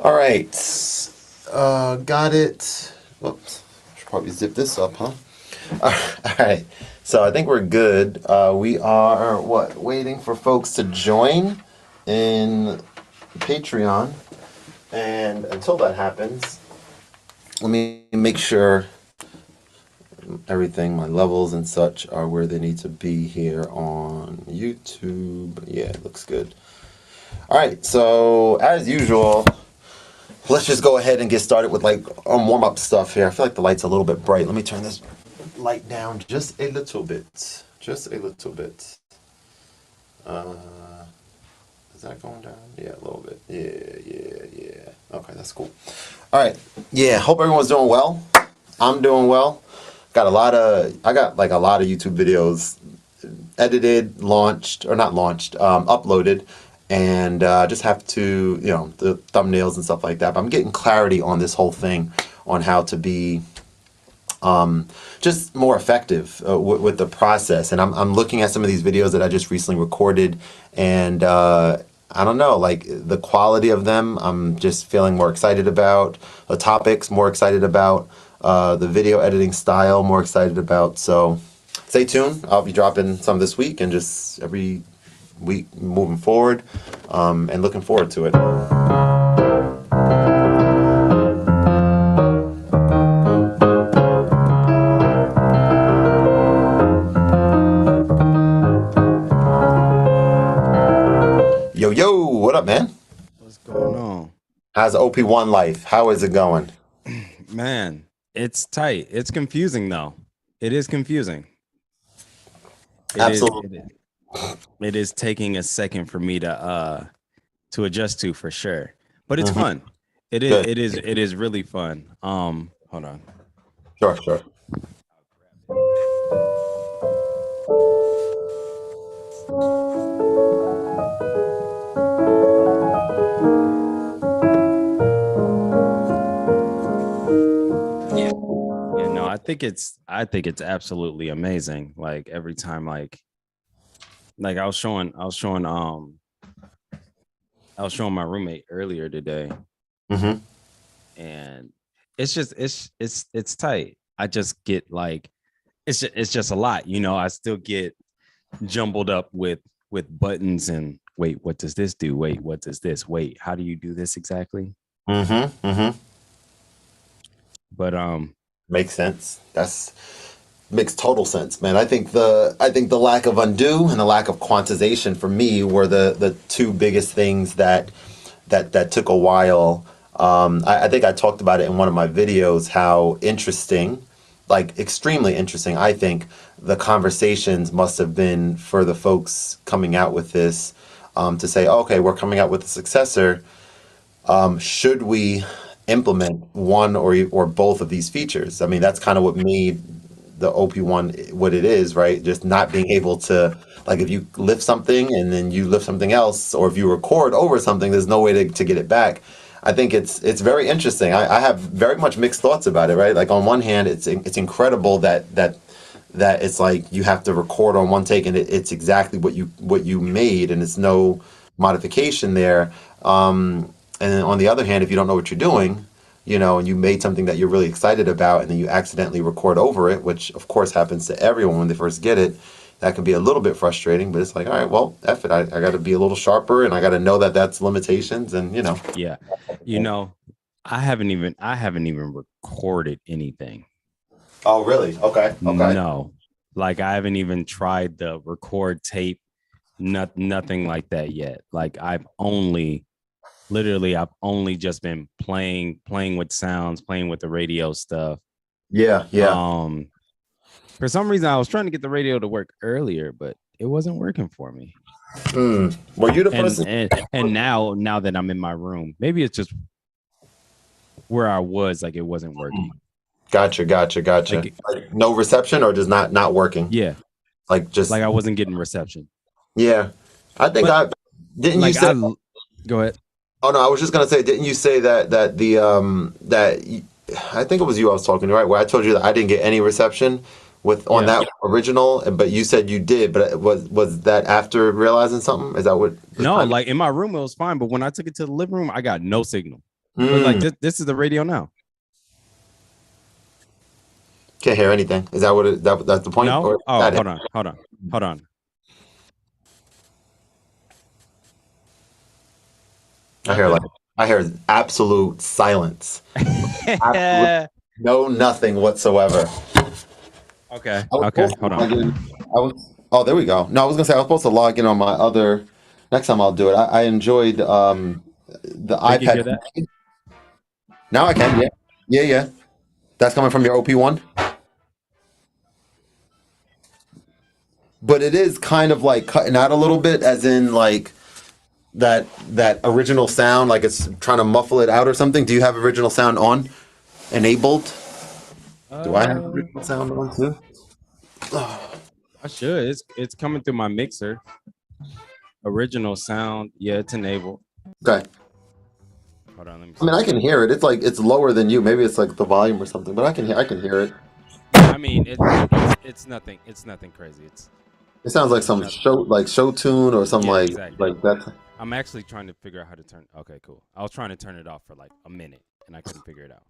All right. Got it. Whoops. Should probably zip this up, huh? All right. So I think we're good. We are waiting for folks to join in Patreon. And until that happens, let me make sure everything, my levels and such, are where they need to be here on YouTube. Yeah, it looks good. All right. So as usual, let's just go ahead and get started with like warm up stuff here. I feel like the light's a little bit bright. Let me turn this light down just a little bit. Just a little bit. Uh, is that going down? Yeah, a little bit. Yeah. Okay, that's cool. All right. Yeah, hope everyone's doing well. I'm doing well. I got like a lot of YouTube videos edited, launched, or not launched, uploaded, and just have to, the thumbnails and stuff like that. But I'm getting clarity on this whole thing on how to be just more effective with the process. And I'm looking at some of these videos that I just recently recorded, and I don't know, like the quality of them, I'm just feeling more excited about. The topics, more excited about. The video editing style, more excited about. So stay tuned. I'll be dropping some this week and just every week moving forward, and looking forward to it. Yo, what up, man? What's going on? How's OP1 life? How is it going? Man, it's tight. It's confusing though. It is confusing. Absolutely. It is taking a second for me to adjust to, for sure. But it's fun. It is Good. it is really fun. Hold on. Sure. Yeah, no, I think it's absolutely amazing. Like every time like I was showing my roommate earlier today, Mm-hmm. and it's tight. I just get like it's just a lot, I still get jumbled up with buttons and wait, what does this do? Wait, what does this? Wait, how do you do this exactly? Mm-hmm. But Makes sense. Makes total sense, man. I think the lack of undo and the lack of quantization for me were the two biggest things that took a while. I think I talked about it in one of my videos, how interesting, like extremely interesting, I think the conversations must have been for the folks coming out with this, to say, okay, we're coming out with a successor. Should we implement one or both of these features? I mean, that's kind of what made the OP1 what it is, right? Just not being able to, like, if you lift something and then you lift something else, or if you record over something, there's no way to get it back. I think it's very interesting. I have very much mixed thoughts about it, right? Like on one hand, it's incredible that it's like you have to record on one take and it's exactly what you made and it's no modification there. And then on the other hand, if you don't know what you're doing, and you made something that you're really excited about and then you accidentally record over it, which of course happens to everyone when they first get it, that can be a little bit frustrating, but it's like, all right, well, F it. I got to be a little sharper and I got to know that that's limitations and, yeah, I haven't even recorded anything. Oh, really? Okay. No, like I haven't even tried the record tape, nothing like that yet. Like I've only just been playing with sounds, playing with the radio stuff. Yeah. For some reason I was trying to get the radio to work earlier, but it wasn't working for me. Were you the person? And now that I'm in my room, maybe it's just where I was, like it wasn't working. Gotcha. Like no reception or just not working? Yeah. Like just like I wasn't getting reception. Yeah. I think didn't like you say go ahead. Oh no, I was just gonna say, didn't you say that I think it was you I was talking to, right? Where I told you that I didn't get any reception on that original, but you said you did. But was that after realizing something? Is that what? No, like in my room it was fine, but when I took it to the living room, I got no signal. But like Mm, this is the radio now. can't hear anything. Is that what that's the point, No? or Oh, that it? hold on. I hear like Nothing. I hear absolute silence. Absolute, Okay. no nothing whatsoever. I was Okay. supposed to Hold on. log in. I was. Oh, there we go. No, I was gonna say I was supposed to log in on my other. Next time I'll do it. I enjoyed the So you can hear iPad. that? Now I can. Yeah, yeah, yeah. That's coming from your OP1, but it is kind of like cutting out a little bit, as in like that original sound, like it's trying to muffle it out or something. Do you have original sound on, enabled? Do I have Uh, original sound on too? I should. It's coming through my mixer. Original sound. Yeah, it's enabled. Okay. Hold on, let me I mean, see. I can hear it. It's like it's lower than you. Maybe it's like the volume or something, but I can hear it. Yeah, I mean it's nothing. It's nothing crazy. It sounds like It's some nothing. show tune or some Yeah, exactly. like that. I'm actually trying to figure out how to turn. Okay, cool. I was trying to turn it off for like a minute and I couldn't figure it out.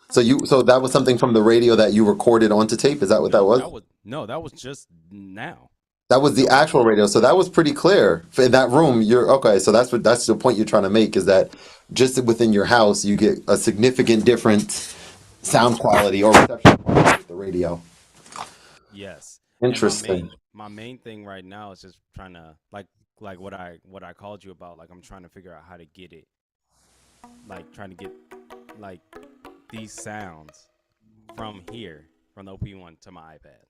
So that was something from the radio that you recorded onto tape. Is that what that No, was? that was just now. That was the That was actual radio. So that was pretty clear in that room. You're okay. So that's the point you're trying to make, is that just within your house you get a significant different sound quality or reception quality with the radio. yes. And Interesting. my main thing right now is just trying to like what I called you about. Like I'm trying to figure out how to get it. Like trying to get like these sounds from here from the OP1 to my iPad.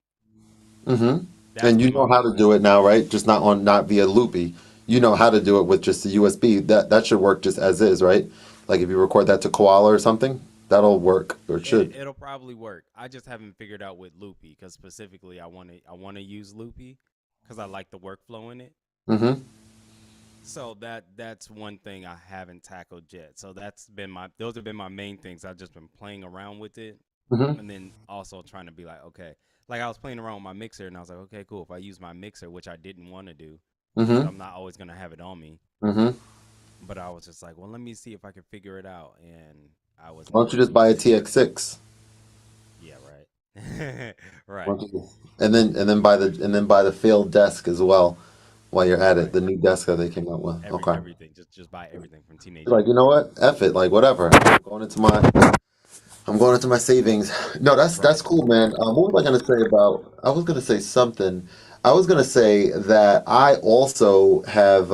Mm-hmm. That's And you been my know how main to thing. do it now, right? Just not via loopy. You know how to do it with just the USB. That should work just as is, right? Like if you record that to Koala or something, that'll work, or it should. It'll probably work. I just haven't figured out with Loopy because specifically I want to use Loopy because I like the workflow in it. Mm-hmm. So that's one thing I haven't tackled yet. So those have been my main things. I've just been playing around with it, Mm-hmm. and then also trying to be like, okay, like I was playing around with my mixer, and I was like, okay, cool. If I use my mixer, which I didn't want to do, because Mm-hmm. I'm not always gonna have it on me, Mm-hmm. but I was just like, well, let me see if I can figure it out, and I wasn't Why don't able you to just do buy a that. TX6? Yeah, right, Why right. don't you and then buy the failed desk as well while you're at it. Right. The new desk that they came out with. Okay. Everything. Just buy everything from Teenage Like, you Mutant. know what? F it. Like, whatever. I'm going into my savings. No, that's Right. cool, man. What was I gonna say about? I was gonna say something. I was gonna say that I also have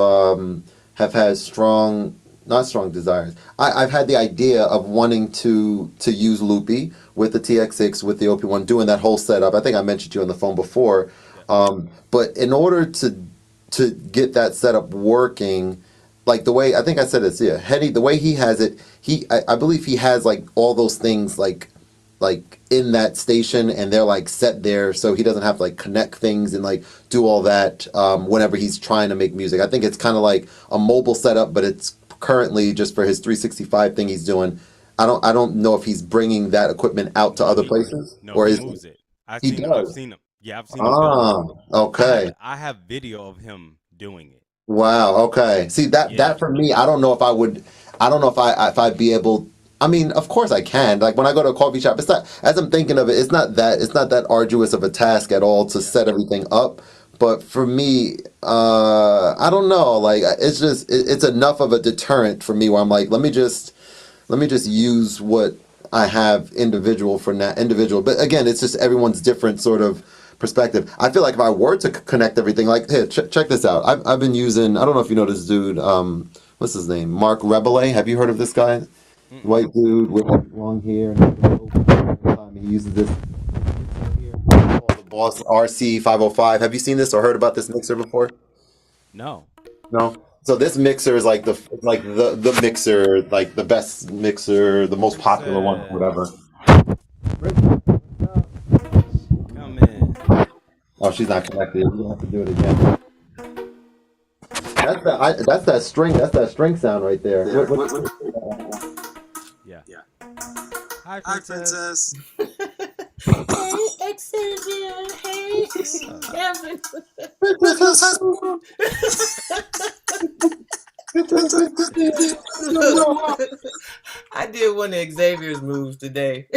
had strong, not strong desires. I've had the idea of wanting to use Loopy with the TX6 with the OP1, doing that whole setup. I think I mentioned to you on the phone before. Yeah. But in order to get that setup working, like the way I think I said it's, yeah, Hetty, the way he has it, I believe he has like all those things like in that station, and they're like set there, so he doesn't have to like connect things and like do all that whenever he's trying to make music. I think it's kind of like a mobile setup, but it's currently just for his 365 thing he's doing. I don't know if he's bringing that equipment out to No, other places, or he is moves it. he I've does? seen him. Yeah, I've seen him build it. Ah, okay. I have video of him doing it. Wow. Okay. See that Yeah. for me, I don't know if I would. I don't know if I'd be able. I mean, of course I can. Like when I go to a coffee shop, it's not, as I'm thinking of it. It's not that arduous of a task at all to Yeah. set everything up. But for me, I don't know. Like it's just it's enough of a deterrent for me where I'm like, let me just use what I have individual for now, individual. But again, it's just everyone's different sort of perspective. I feel like if I were to connect everything, like here, check this out. I've been using. I don't know if you know this dude. What's his name? Mark Rebele. Have you heard of this guy? Mm-mm. White dude with like long hair. And he uses this here called the Boss RC 505. Have you seen this or heard about this mixer before? No. No. So this mixer is like the mixer, like the best mixer, the most popular one, or whatever. Princess, come in. Oh, she's not connected. You're gonna have to do it again. That's that string. That's that string sound right there. Yeah. Hi, Princess. Hey, Xavier. Hey, What's up? Kevin. I did one of Xavier's moves today.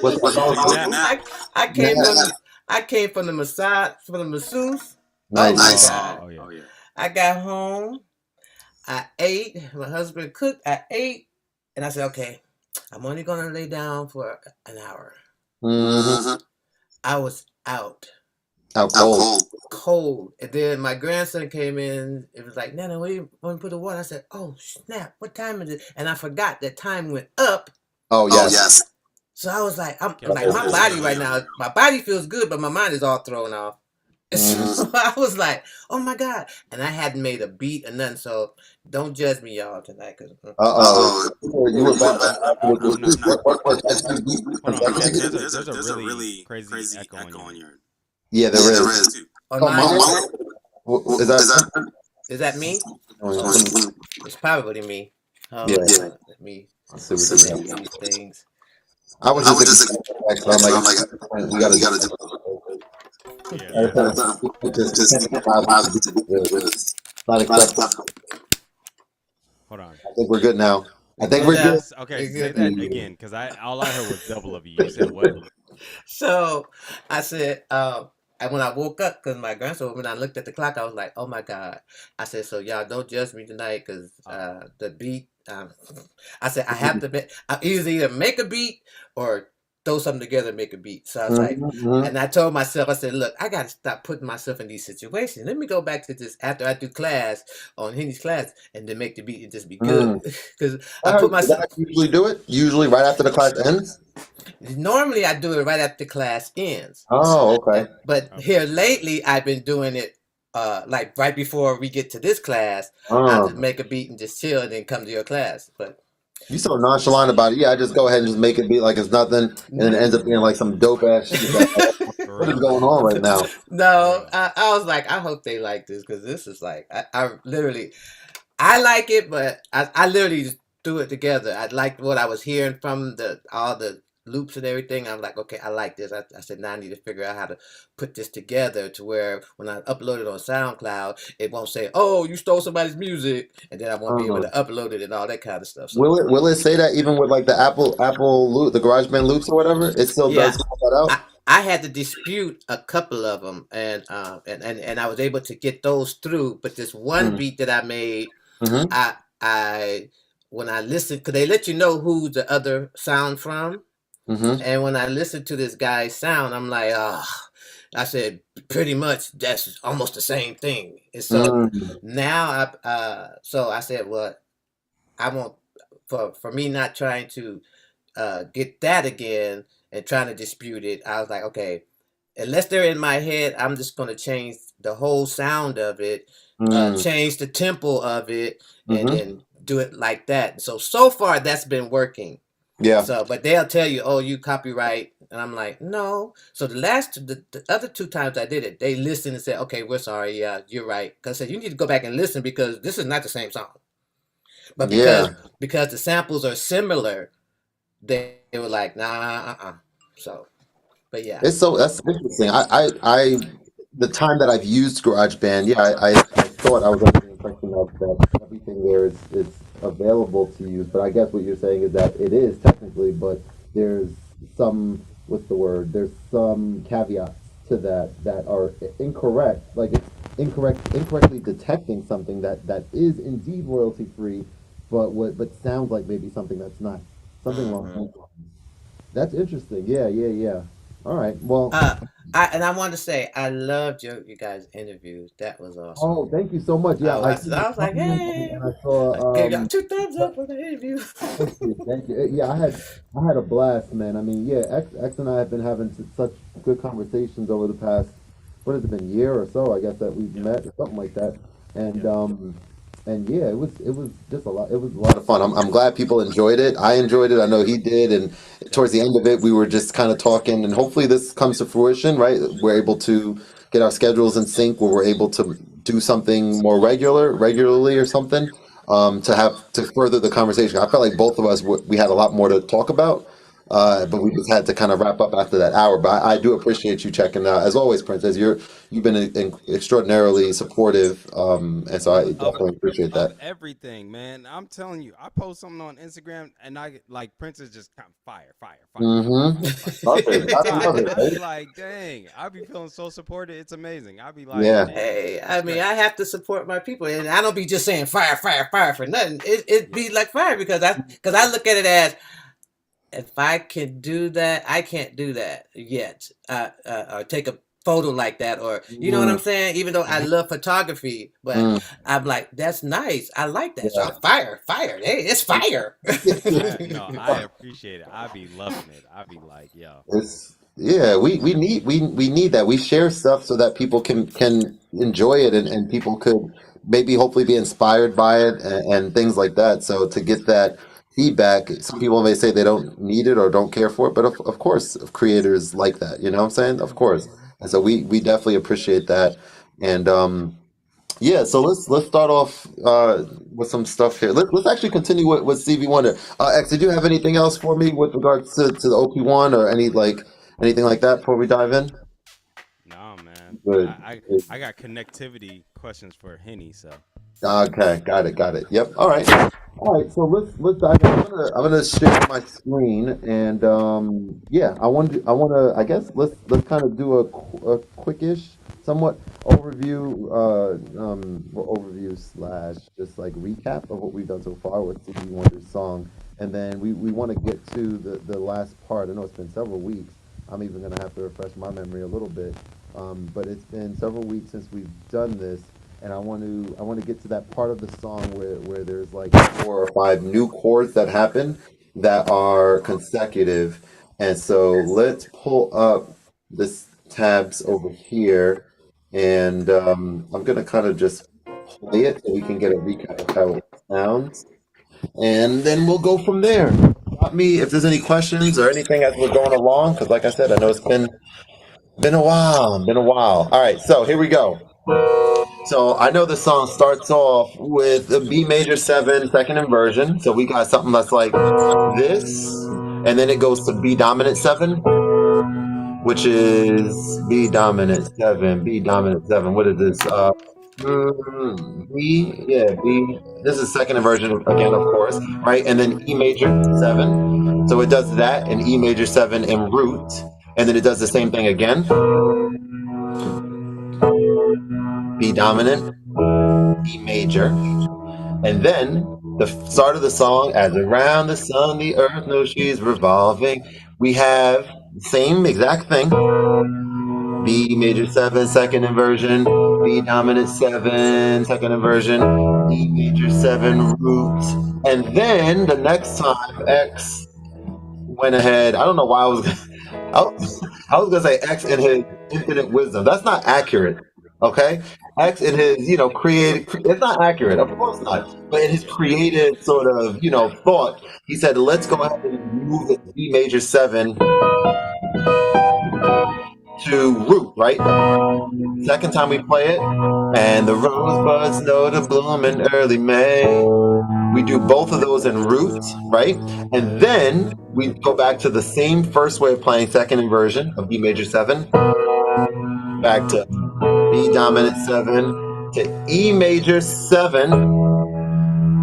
What's What you do now? I came from Nah, the massage from the masseuse. Oh my nice. god! Oh yeah. I got home. I ate. My husband cooked. I ate, and I said, "Okay, I'm only gonna lay down for an hour." Hmm. I was out Out cold. cold, and then my grandson came in. It was like, "Nana, where you want to put the water?" I said, "Oh snap! What time is it?" And I forgot that time went up. Oh yes. So I was like, I'm Kept like, your my mind body early right on. now, my body feels good, but my mind is all thrown off. Hmm. So I was like, oh my God. And I hadn't made a beat or nothing. So don't judge me, y'all, tonight. Cause Uh-oh. You were back with No, your no, sleep. no. What Hold on. consecutive? There's a really crazy echo on your. Yeah, there is. on Oh, mine, mine? Is that? is that me? Let me- It's probably me. Yeah. Hold on. Let me Let's see what you change got. these things. I was just expecting, so I'm like, we gotta do Yeah, it. yeah. Just can't allow this to be not acceptable. Hold on. I think we're good now. I We think good we're now? good. Okay, We say good? that again, because I all I heard was double of you. You said what? So I said, and when I woke up, because my grandson, when I looked at the clock, I was like, oh my God. I said, so y'all don't judge me tonight because Oh, the beat, I said, I have to make, I either make a beat or throw something together and make a beat. So I was like, Mm-hmm. and I told myself, I said, look, I got to stop putting myself in these situations. Let me go back to this after I do class on Henny's class and then make the beat and just be good. Mm. Because I put Is that myself, how you usually do it? Usually right after the class ends? normally I do it right after class ends. Oh, okay. But okay. here lately, I've been doing it like right before we get to this class. I'll just Oh, make a beat and just chill and then come to your class. But you so nonchalant about it. Yeah, I just go ahead and just make it be like it's nothing, and then it ends up being like some dope ass shit. For What is real. going on right now? For no, real. I was like, I hope they like this because this is like, I literally, I like it, but I literally just threw it together. I liked what I was hearing from the all the loops and everything. I'm like, okay, I like this. I said, now I need to figure out how to put this together to where when I upload it on SoundCloud, it won't say, "Oh, you stole somebody's music," and then I won't be able Uh, to upload it and all that kind of stuff. So will it say that even with like the Apple loop, the GarageBand loops or whatever? It still does yeah, call that out. I had to dispute a couple of them, and I was able to get those through. But this one beat that I made, Mm-hmm. I when I listened, because they let you know who the other sound from, Mm-hmm. and when I listened to this guy's sound, I'm like, ah, I said pretty much that's almost the same thing. And so Mm-hmm. now so I said, well, I want for me not trying to get that again and trying to dispute it. I was like, okay, unless they're in my head, I'm just going to change the whole sound of it, change the tempo of it, and Mm-hmm. then do it like that. So far that's been working. Yeah. So, but they'll tell you, "Oh, you copyright," and I'm like, "No." So the other two times I did it, they listened and said, "Okay, we're sorry. Yeah, you're right." Because I said you need to go back and listen because this is not the same song. But Yeah. because the samples are similar, they were like, "Nah, So, but yeah, It's so that's interesting. The time that I've used GarageBand, yeah, I thought I was under the impression that everything there is available to use. But I guess what you're saying is that it is technically, but there's some what's the word? There's some caveats to that are incorrect. Like it's incorrectly detecting something that is indeed royalty free, but sounds like maybe something that's not. Something along hmm those lines. That's interesting. Yeah, yeah, yeah. All right. Well, uh, I wanted to say I loved you guys' interviews. That was awesome. oh, thank you so much. Yeah, I see the I was like, comment "Hey!" and I I gave saw y'all two thumbs up for the interview. thank you, thank you. Yeah, I had a blast, man. I mean, yeah, X and I have been having such good conversations over the past what has it been, year or so, I guess that we've Yep. met or something like that. And Yep. yeah, it was just a lot. It was a lot of fun. I'm glad people enjoyed it. I enjoyed it. I know he did. And Yep. towards the end of it, we were just kind of talking, and hopefully this comes to fruition, right? We're able to get our schedules in sync where we're able to do something more regularly or something, to further the conversation. I felt like both of us we had a lot more to talk about. But we just had to kind of wrap up after that hour. But I do appreciate you checking out, as always, Princess. You've been extraordinarily supportive, and so I of definitely appreciate of that. everything, man. I'm telling you, I post something on Instagram and I get like Prince is just kind of fire, fire, fire, fire, Mm-hmm. fire, fire Love it. every Gotta love time. it, I be right? like, dang, I be feeling so supported. It's amazing. I be like, Yeah. man, Hey, I it's mean, great. I have to support my people, and I don't be just saying fire, fire, fire for nothing. It Yeah, be like fire because I look at it as if I can do that, I can't do that yet. Or take a photo like that, or you know what Mm, I'm saying. Even though I mhm, love photography, but mm, I'm like, that's nice. I like that. So yeah. fire, fire. Hey, it's fire. I no, I appreciate it. I be loving it. I be like, yo, It's yeah, we need that. We share stuff so that people can enjoy it and people could maybe hopefully be inspired by it and things like that. So to get that feedback, some people may say they don't need it or don't care for it, but of course creators like that, you know what I'm saying? Of course. And so we definitely appreciate that. And yeah, so let's start off with some stuff here. Let's actually continue with Stevie Wonder. X, did you have anything else for me with regards to the OP1 or anything like that before we dive in? nah, man. Good. I got connectivity questions for Henny. So Okay, got it. Yep. All right. All right. So let's dive in. I'm gonna share my screen and yeah, I guess let's kind of do a quickish, somewhat overview well, overview slash just like recap of what we've done so far with Stevie Wonder's song, and then we want to get to the last part. I know it's been several weeks. I'm even gonna have to refresh my memory a little bit, but it's been several weeks since we've done this and I want to get to that part of the song where there's like 4 or 5 new chords that happen that are consecutive. And so let's pull up this tabs over here, and I'm gonna kind of just play it so we can get a recap of how it sounds, and then we'll go from there. Stop me if there's any questions or anything as we're going along, because like I said, I know it's been a while, been a while. All right, so here we go. So I know the song starts off with a B major 7 second inversion. So we got something that's like this, and then it goes to B dominant 7, which is B dominant 7, B dominant 7. What is this? B, yeah, B. This is second inversion again, of course, right? And then E major 7. So it does that in E major 7 in root, and then it does the same thing again. B dominant, E major. And then the start of the song, as around the sun, the earth knows she's revolving. We have the same exact thing. B major 7, second inversion. B dominant 7, second inversion. E major 7, root. And then the next time X went ahead. I don't know why I was gonna say X in his infinite wisdom. That's not accurate. Okay, X in his creative. It's not accurate. Of course not. But in his creative sort of thought, he said, "Let's go ahead and move the D major 7 to root." Right. Second time we play it, and the rosebuds know to bloom in early May. We do both of those in root, right? And then we go back to the same first way of playing second inversion of B major 7, back to B dominant 7, to E major 7,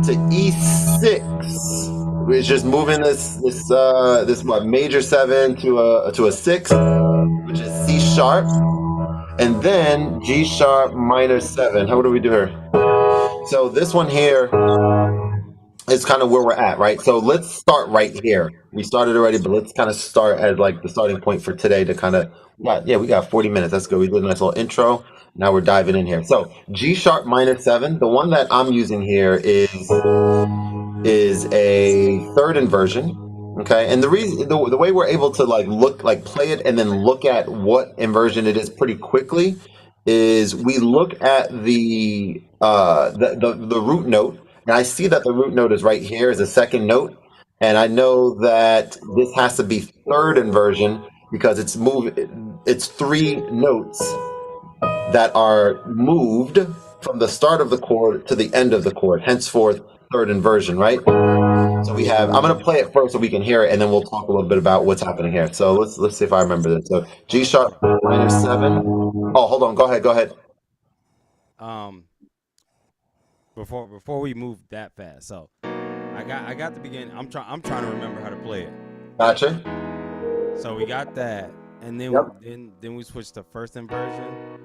to E6. We're just moving this what major 7 to a 6, which is C sharp, and then G sharp minor 7. How do we do here? So this one here is kind of where we're at, right? So let's start right here. We started already, but let's kind of start as like the starting point for today to kind of, we got 40 minutes. That's good. We did a nice little intro. Now we're diving in here. So G sharp minor 7. The one that I'm using here is a third inversion. Okay, and the reason the way we're able to play it and then look at what inversion it is pretty quickly is we look at the root note, and I see that the root note is right here as a second note, and I know that this has to be third inversion because it's 3 notes that are moved from the start of the chord to the end of the chord. Henceforth, third inversion, right? So we have. I'm gonna play it first so we can hear it, and then we'll talk a little bit about what's happening here. So let's see if I remember this. So G sharp minor 7. Oh, hold on. Go ahead. Go ahead. Um, before we move that fast, so I got the beginning. I'm trying to remember how to play it. Gotcha. So we got that, and then Yep. then we switched to first inversion,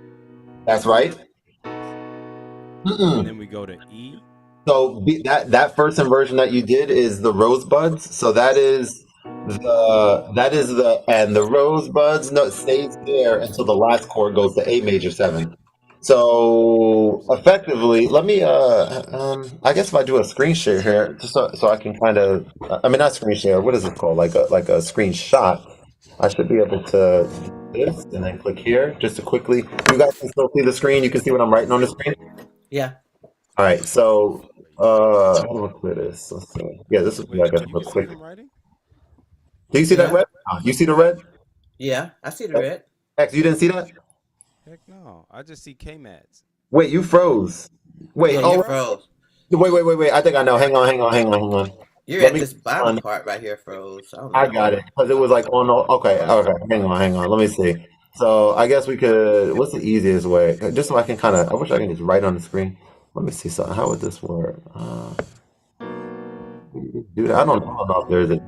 That's right. and then we go to E. So that first inversion that you did is the rosebuds. So that is the and the rosebuds no stays there until the last chord goes to A major 7. So effectively, let me I guess if I do a screen share here, just so I can kind of I mean not screen share, what is it called? Like a screenshot. I should be able to do this and then click here just to quickly. You guys can still see the screen. You can see what I'm writing on the screen. Yeah. All right, so how do I clear this? Let's see. Yeah, this is Wait, like a you real can see quick. what I'm writing? Do you see that Yeah. red? You see the red? Yeah. I see the red. X, you didn't see that? Heck no, I just see K mats. Wait, you froze. Wait, Yeah, you oh, froze. wait. I think I know. Hang on. You're Let at me. this bottom On. part right here froze. I don't know I what's got going it because it was like on. Okay. Hang on. Let me see. So I guess we could. What's the easiest way? Just so I can kind of. I wish I can just write on the screen. Let me see something. How would this work? Dude, I don't know if there's an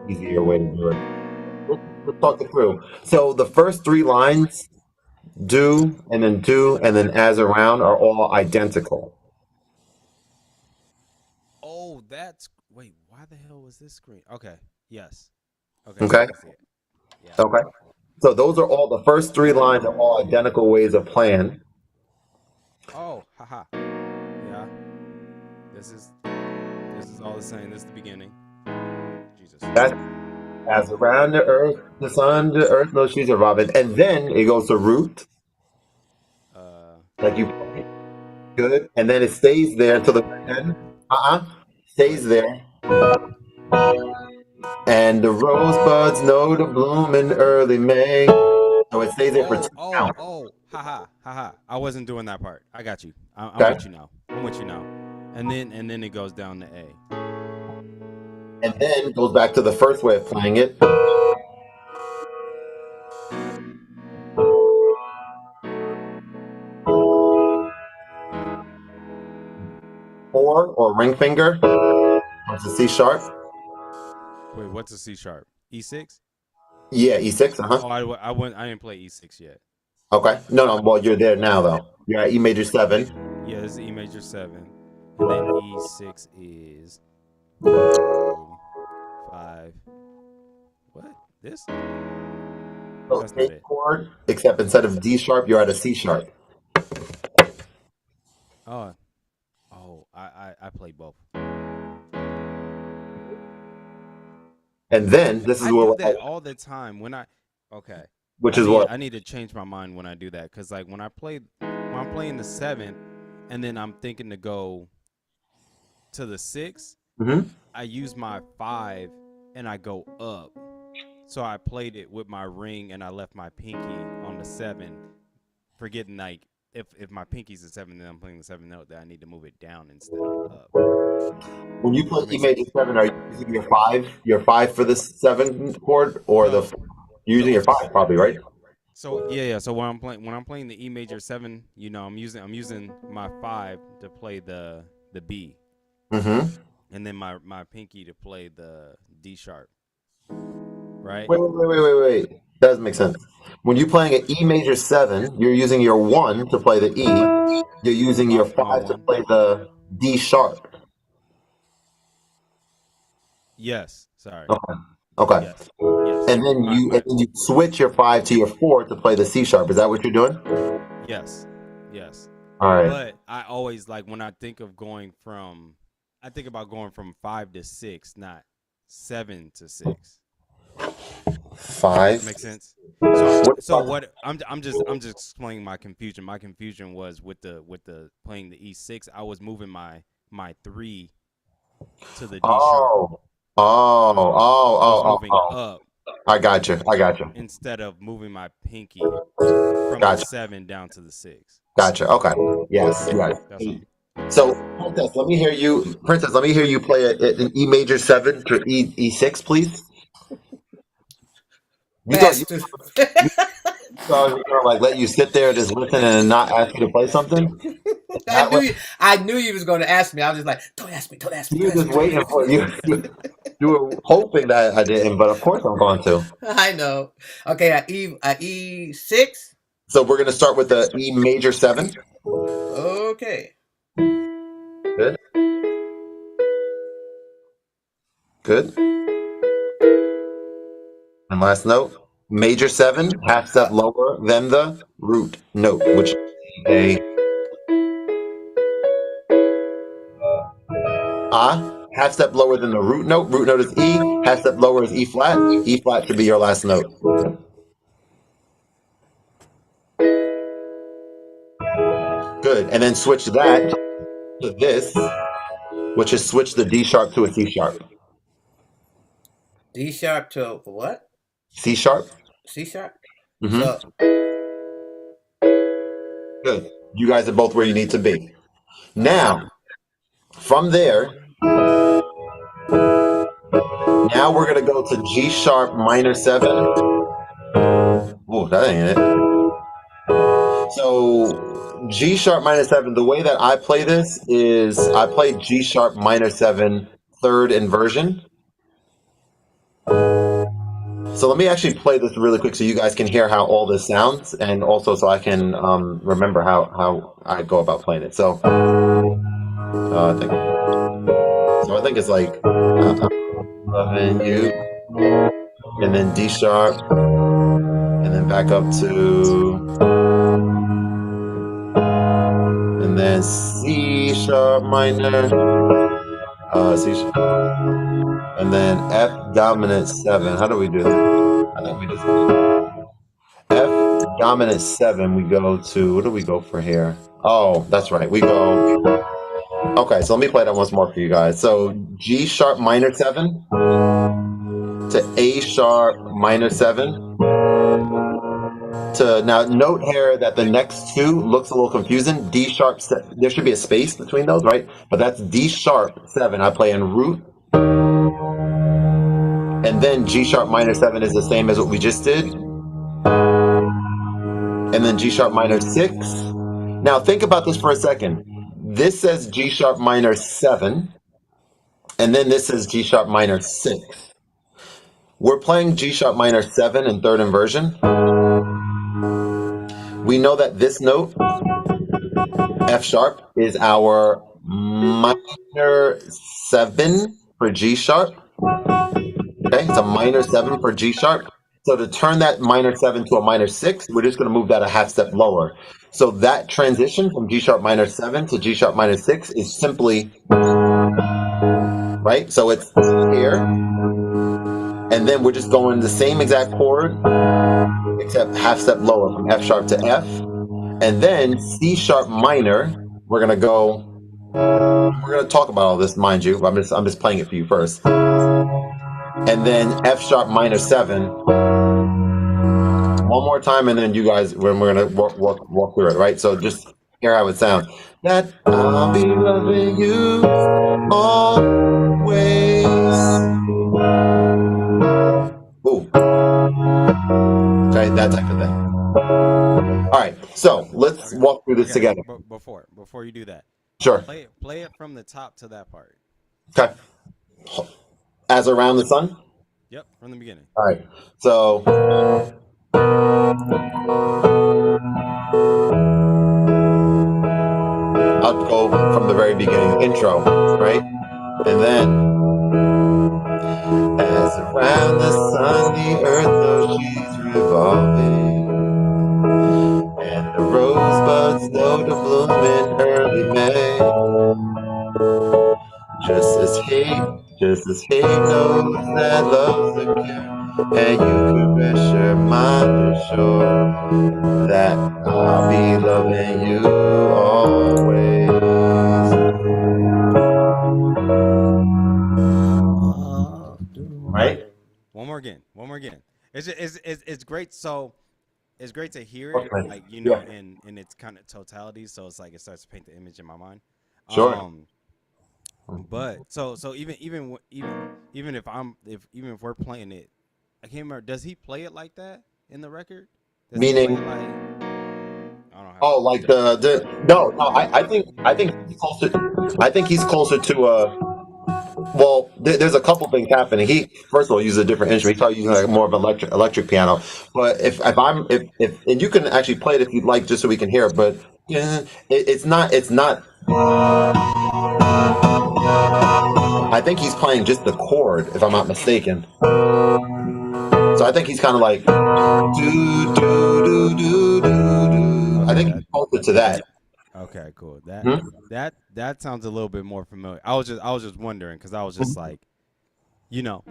easier way to do it. Let's talk it through. So the first three lines, do, and then as around are all identical. Oh, that's wait. Why the hell was this screen? Okay, yes. Okay, Okay. I see it. Yeah. Okay. So those are all the first three lines are all identical ways of playing. Oh, haha. Yeah. This is all the same. This is the beginning. Jesus. That's as around the earth, the sun, the earth, no trees are robin. And then it goes to root, Uh. like you play. Good. And then it stays there until the end. Stays Wait. there. And the rosebuds know to bloom in early May. So it stays there for two counts. Haha. I wasn't doing that part. I got you. I'm Okay. with you now. I'm with you now. And then it goes down to A. And then it goes back to the first way of playing it. Four or ring finger. It's a C sharp. Wait, what's a C sharp? E6? Yeah, E6. Oh, I didn't play E6 yet. Okay. No. Well, you're there now, though. You're at E major 7. Yeah, this is E major 7, and then E6 is 5. What? This? So That's not same it. chord, except instead of D sharp, you're at a C sharp. Oh, I play both. And then this is I where do we're that at, all the time when okay. which is what. I need to change my mind when I do that because like when I'm playing the 7, and then I'm thinking to go to the 6, Mhm. I use my 5 and I go up. So I played it with my ring and I left my pinky on the 7, forgetting like if my pinky's a 7, then I'm playing the 7 note that I need to move it down instead of up. When you play That E makes major sense. 7, are you using your 5? Your 5 for this 7 chord, or No. you're using your 5 probably, right? So yeah. So when I'm playing the E major 7, I'm using my 5 to play the B, Mm-hmm. and then my pinky to play the D sharp. Right? Wait. That doesn't make sense. When you're playing an E major 7, you're using your 1 to play the E. You're using your My 5 to 1. play the D sharp. Yes. Sorry. Okay. Okay. Yes. Yes. And then you switch your 5 to your 4 to play the C sharp. Is that what you're doing? Yes. Yes. All right. But I always like when I think of I think about going from 5 to 6, not 7 to 6. 5. Make sense? What So about what I'm just explaining my confusion. My confusion was with the playing the E6, I was moving my 3 to the D sharp. oh. Oh, oh, I was oh, oh, moving oh. up I got you. instead of moving my pinky from the Gotcha. 7 down to the 6. Gotcha. Okay. Yes. Yeah, Right. that's all. So, Princess. Let me hear you play an E major seven to E6, please. You thought Pass you, to. you thought I was gonna like let you sit there and just listen and not ask you to play something I that way. knew you. I knew you was going to ask me. I was just like, don't ask me. Don't ask me. You Don't were ask just me. Don't waiting ask for me. you were hoping that I didn't, but of course I'm going to. I know. Okay, E6. So we're gonna start with the E major seven. Okay. Good, good. And last note, major seven, half step Uh, lower than the root note, which is a half step lower than the root note. Root note is E. Half step lower is E flat. E flat should be your last note. Good. And then switch that to this, which is switch the D sharp to a C sharp. D sharp to what? C sharp. C sharp. Mm-hmm. So, Good. You guys are both where you need to be. all right. Now, from there, now we're gonna go to G sharp minor seven. Oh, that ain't it. So G sharp minor seven. The way that I play this is I play G sharp minor seven third inversion. So let me actually play this really quick so you guys can hear how all this sounds, and also so I can remember how I go about playing it. So I think it's like loving you, and then D sharp, and then back up to, and then C sharp minor, C sharp, and then F dominant seven. How do we do that? I think we just F dominant seven. We go to, what do we go for here? Oh, that's right. We go. Okay, so let me play that once more for you guys. So G sharp minor seven to A sharp minor seven to, now note here that the next two looks a little confusing. D sharp, there should be a space between those, right? But that's D sharp seven. I play in root, and then G sharp minor seven is the same as what we just did, and then G sharp minor six. Now think about this for a second. This says G sharp minor seven, and then this says G sharp minor six. We're playing G sharp minor 7 in third inversion. We know that this note, F sharp, is our minor 7 for G sharp. Okay, it's a minor 7 for G sharp. So to turn that minor 7 to a minor 6, we're just going to move that a half step lower. So that transition from G sharp minor 7 to G sharp minor 6 is simply, right? So it's here. And then we're just going the same exact chord, except half step lower from F sharp to F. And then C sharp minor, we're gonna talk about all this, mind you. I'm just playing it for you first. And then F sharp minor 7. One more time, and then you guys, when we're gonna walk through it, right? So just hear how it sounds. That I'll be loving you always. Ooh. Okay, that type of thing. All right, so let's Okay. walk through this Okay. together. But before you do that, Sure. play it from the top to that part. Okay. As around the sun. Yep, from the beginning. All right. So I'll go from the very beginning, intro, right? And then, as around the sun, the earth knows she's revolving, and the rosebuds know to bloom in early May. Just as hate knows that love's a cure, and you caress your mind assure that I'll be loving you always. Right? One more again. One more again. It's great. So it's great to hear it, Okay. like Yeah. in its kind of totality. So it's like it starts to paint the image in my mind. Sure. Um, but so even if even if we're playing it, I can't remember. Does he play it like that in the record? Does he play it Meaning, like I don't have oh, it. like the no, I think he's closer. I think he's closer to well, there's a couple things happening. He first of all uses a different instrument. He's probably using like more of an electric piano. But if I'm if and you can actually play it if you'd like, just so we can hear it. But yeah, it's not. I think he's playing just the chord, if I'm not mistaken. So I think he's kind of like do do do do do do. I Okay, think he's closer to that. okay, cool. Hmm? That sounds a little bit more familiar. I was just wondering because I was just like, you know,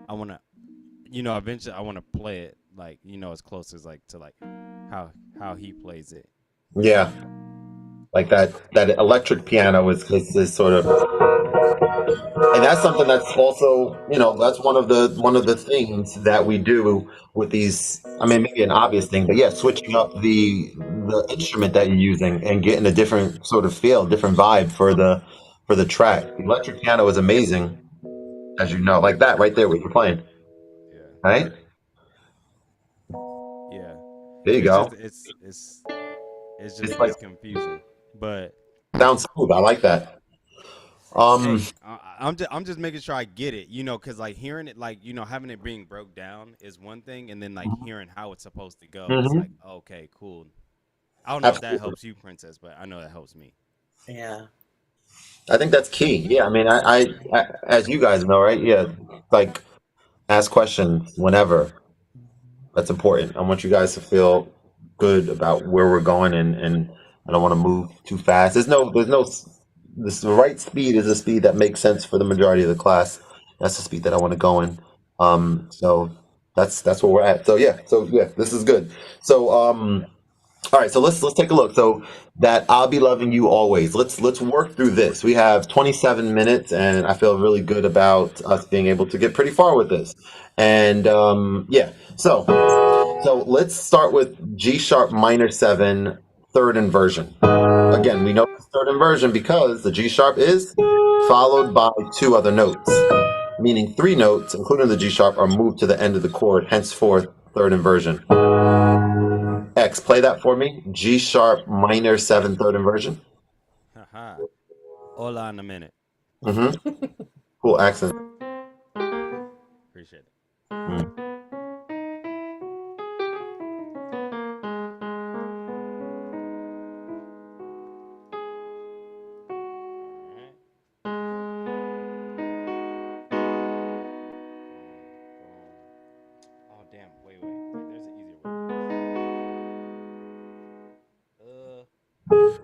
I want to, eventually I want to play it like, as close as like to like how he plays it. Yeah, like that electric piano is sort of, and that's something that's also, that's one of the things that we do with these. I mean, maybe an obvious thing, but yeah, switching up the instrument that you're using and getting a different sort of feel, different vibe for the track. The electric piano is amazing, as you know, like that right there, what you're playing, Yeah, right? yeah. There you It's go. just It's like it's confusing, but sounds smooth. I like that. Um, hey, I'm just making sure I get it, because like hearing it, like having it being broke down is one thing, and then like hearing how it's supposed to go, it's like mhm, okay, cool. I don't know if that absolutely. helps you, Princess, but I know that helps me. Yeah. I think that's key. Yeah, I mean, as you guys know, right? Yeah, like ask questions whenever. That's important. I want you guys to feel good about where we're going, and I don't want to move too fast. This the right speed is the speed that makes sense for the majority of the class. That's the speed that I want to go in. So that's where we're at. So yeah, this is good. So all right, so let's take a look. So that I'll be loving you always. Let's work through this. We have 27 minutes, and I feel really good about us being able to get pretty far with this. And yeah, so let's start with G sharp minor seven, third inversion. Again, we know it's third inversion because the G sharp is followed by two other notes, meaning three notes, including the G sharp, are moved to the end of the chord. Henceforth, third inversion. X, play that for me. G sharp minor seven, third inversion. Haha. Hola in a minute. Mm-hmm. Cool accent. Appreciate it. Mm. All right. Oh damn! Wait. There's an easier way to do this.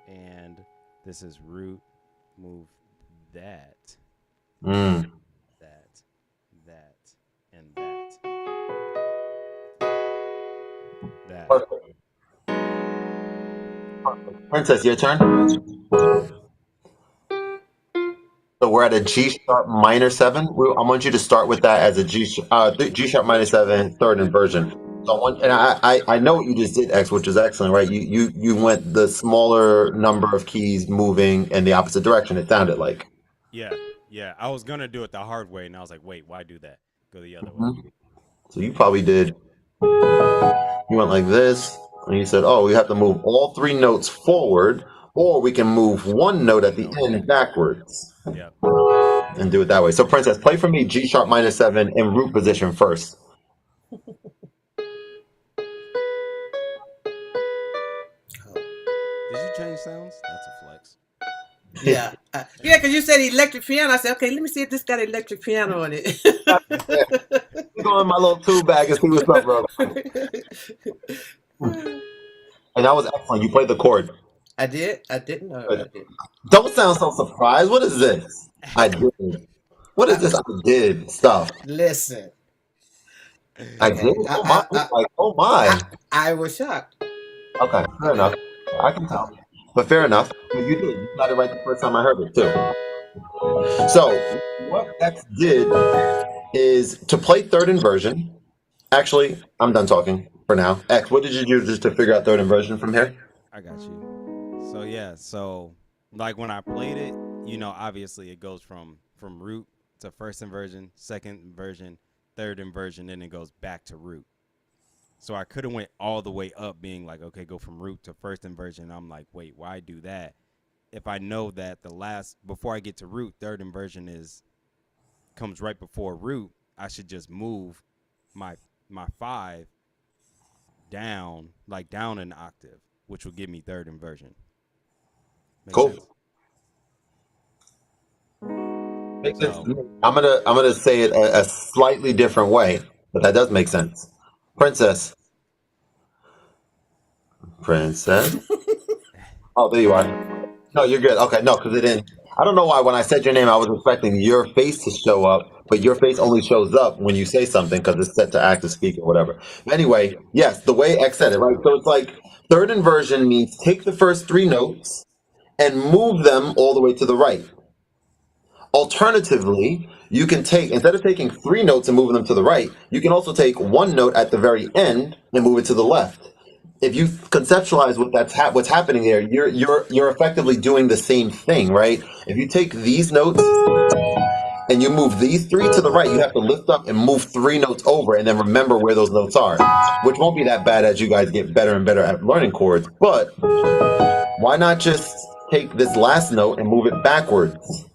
And this is root. Move that, Mm. that, that, and that, that. Perfect. Princess, your turn. So we're at a G sharp minor seven. I want you to start with that as a G sharp minor seven, third inversion. So and I know what you just did, X, which is excellent, right? You went the smaller number of keys moving in the opposite direction. It sounded like. Yeah, yeah. I was gonna do it the hard way, and I was like, wait, why do that? Go the other way. Mhm. So you probably did. You went like this, and you said, "Oh, we have to move all three notes forward, or we can move one note at One the note end backward. backwards Yep. and do it that way." So, Princess, play for me G sharp minor seven in root position first. Oh. Did you change sounds? That's a flex. Yeah. Yeah, because you said electric piano. I said, okay, let me see if this got electric piano on it. Yeah, go in my little tool bag and see what's up, bro. And that was excellent. You played the chord. I did. I didn't know. I Good. did. Don't sound so surprised. What is this? I did. What is I, this? I did stuff. listen. I did. Okay. Oh my! Like, oh my! I, I was shocked. Okay, fair enough. I can tell. But fair enough. But you did. You got it right the first time I heard it too. So what X did is to play third inversion. Actually, I'm done talking for now. X, what did you do just to figure out third inversion from here? I got you. So yeah, so like when I played it, obviously it goes from root to first inversion, second inversion, third inversion, then it goes back to root. So I could have went all the way up, being like, okay, go from root to first inversion. I'm like, wait, why do that? If I know that the last before I get to root, third inversion is comes right before root, I should just move my my five down, like down an octave, which will give me third inversion. Make Cool. sense? Makes sense to So me. I'm gonna say it a slightly different way, but that does make sense. Princess, princess. Oh, there you are. No, you're good. Okay, no, because it didn't. I don't know why when I said your name, I was expecting your face to show up, but your face only shows up when you say something because it's set to active speak or whatever. Anyway, yes, the way X said it, right? So it's like third inversion means take the first three notes and move them all the way to the right. Alternatively, you can take, instead of taking three notes and moving them to the right, you can also take one note at the very end and move it to the left. If you conceptualize what's happening there, you're effectively doing the same thing, right? If you take these notes and you move these three to the right, you have to lift up and move three notes over and then remember where those notes are, which won't be that bad as you guys get better and better at learning chords. But why not just take this last note and move it backwards?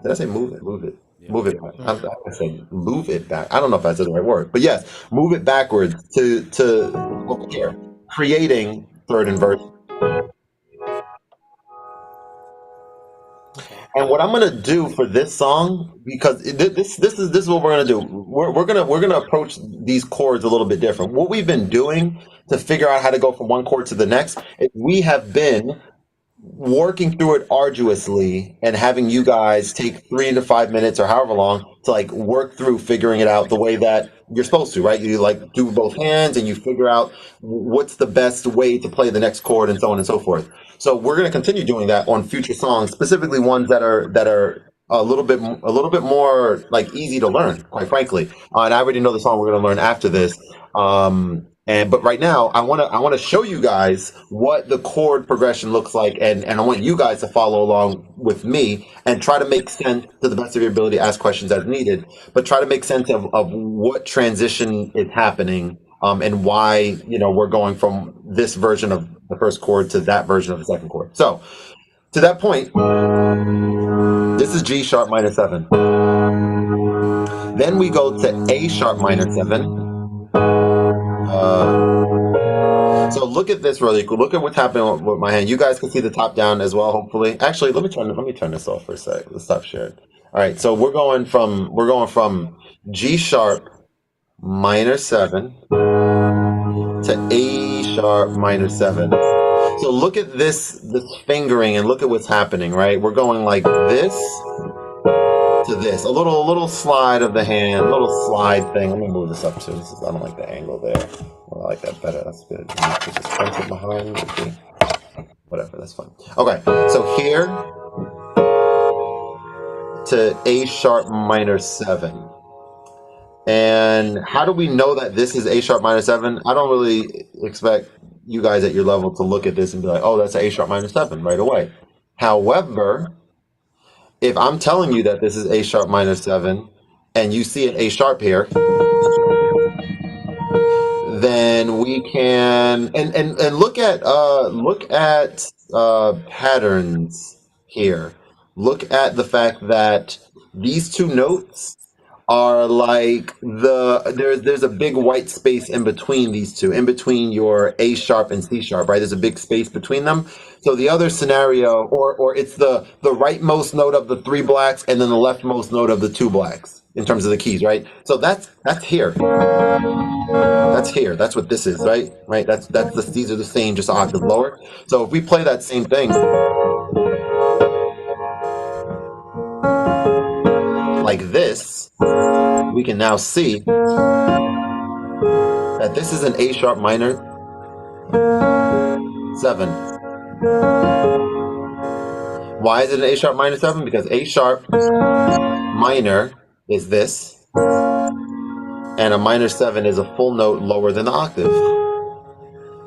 Did I say move it? Move it. yeah. Move it back. Mhm. I said move it back. I don't know if that's the right word, but yes, move it backwards to over here, creating third inversion. Okay. And what I'm gonna do for this song, because this is what we're gonna do. We're gonna approach these chords a little bit different. What we've been doing to figure out how to go from one chord to the next, is we have been working through it arduously and having you guys take 3 to 5 minutes or however long to like work through figuring it out the way that you're supposed to, right? You like do both hands and you figure out what's the best way to play the next chord and so on and so forth. So we're going to continue doing that on future songs, specifically ones that are a little bit more like easy to learn, quite frankly. And I already know the song we're going to learn after this. And but right now, I want to show you guys what the chord progression looks like, and I want you guys to follow along with me and try to make sense to the best of your ability. Ask questions as needed, but try to make sense of what transition is happening, and why we're going from this version of the first chord to that version of the second chord. So to that point, this is G sharp minor seven. Then we go to A sharp minor seven. So look at this really cool. Look at what's happening with my hand. You guys can see the top down as well, hopefully. Actually, let me turn this off for a sec. Let's stop sharing. All right, so we're going from G sharp minor seven to A sharp minor seven. So look at this fingering and look at what's happening, right? We're going like this to this. A little slide of the hand, a little slide thing. Let me move this up too. I don't like the angle there. Well, I like that better. That's good. Just punch it behind. Okay. Whatever, that's fine. Okay, so here to A sharp minor seven. And how do we know that this is A sharp minor seven? I don't really expect you guys at your level to look at this and be like, oh, that's A sharp minor seven right away. However, if I'm telling you that this is A sharp minor seven and you see an A sharp here, then we can and look at patterns here. Look at the fact that these two notes are like there's a big white space in between these two, in between your A sharp and C sharp, right? There's a big space between them. So the other scenario, or it's the rightmost note of the three blacks and then the leftmost note of the two blacks in terms of the keys, right? So that's here. That's here. That's what this is, right? Right. These are the same, just an octave lower. So if we play that same thing like this, we can now see that this is an A sharp minor seven. Why is it an A sharp minor seven? Because A sharp minor is this, and a minor seven is a full note lower than the octave.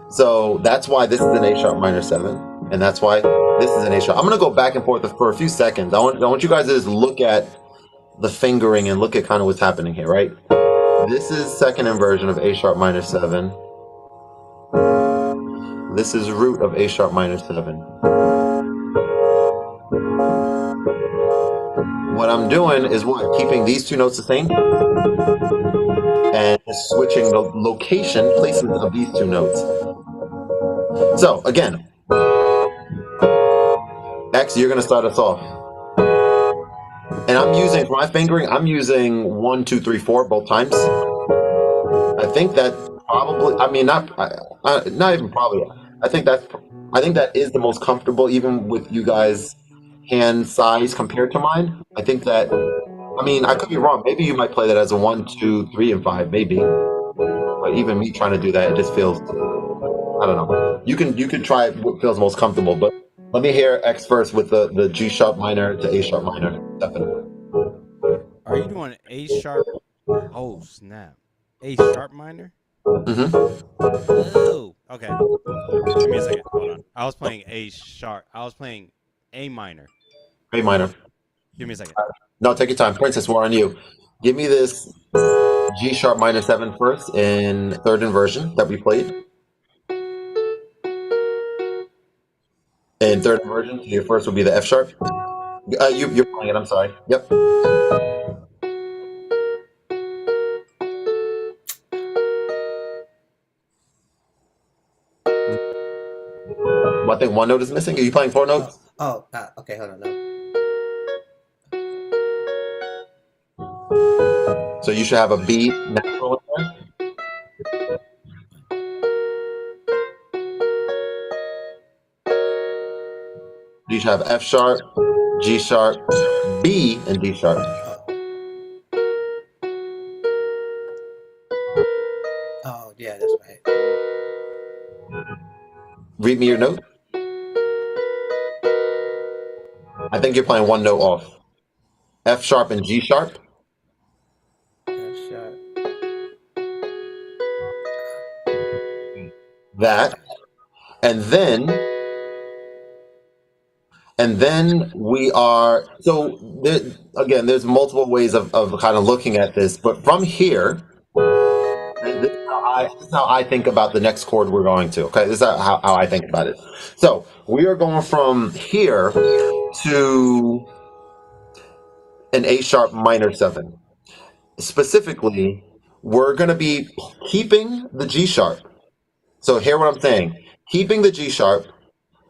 So that's why this is an A sharp minor 7, and that's why this is an A sharp. I'm gonna go back and forth for a few seconds. I want you guys to just look at the fingering and look at kind of what's happening here, right? This is second inversion of A sharp minor 7. This is root of A sharp minor 7. What I'm doing is what? Keeping these two notes the same and just switching the location, placement of these two notes. So again, X, you're gonna start us off. And I'm using, for my fingering, I'm using 1, 2, 3, 4 both times. I think that probably, I mean, not even probably. I think that I think that is the most comfortable, even with you guys' hand size compared to mine. I think that, I mean, I could be wrong. Maybe you might play that as a 1, 2, 3, and 5, maybe. But even me trying to do that, it just feels, I don't know. You can try what feels most comfortable, but let me hear X first with the G sharp minor to A sharp minor. Definitely. Are you doing A sharp? Oh snap! A sharp minor. Mm-hmm. Oh, okay. Give me a second. Hold on. I was playing A sharp. I was playing A minor. A minor. Give me a second. No, take your time. Princess, we're on you. Give me this G sharp minor 7 first in third inversion that we played. In third inversion, your first would be the F sharp. You're playing it, I'm sorry. Yep. Well, I think one note is missing. Are you playing 4 Oh, notes? okay, hold on. No. So you should have a B natural in there. You should have F sharp, G sharp, B, and D sharp. Oh, yeah, that's right. Read me your note. I think you're playing one note off. F sharp and G sharp. F sharp. That. And then we are, so there, again, there's multiple ways of kind of looking at this, but from here, this is how I think about the next chord we're going to. Okay, this is how I think about it. So we are going from here to an A sharp minor 7. Specifically, we're going to be keeping the G sharp. So hear what I'm saying. Keeping the G sharp,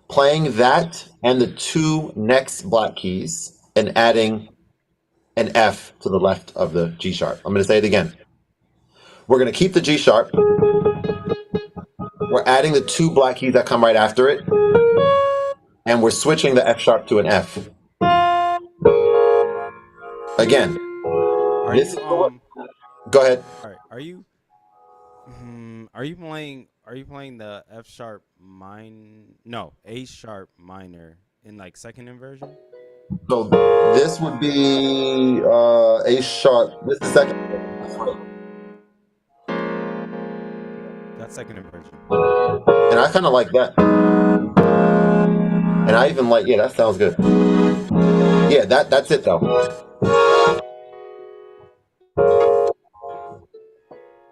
playing that and the two next black keys, and adding an F to the left of the G sharp. I'm going to say it again. We're going to keep the G sharp. We're adding the two black keys that come right after it, and we're switching the F sharp to an F. Again, Are this you is go ahead. All right. Are you playing? Are you playing the F sharp mine? No, A sharp minor in like second inversion. So this would be A sharp. This is second. That's second inversion. And I kind of like that. And I even like, yeah, that sounds good. Yeah, that's it though.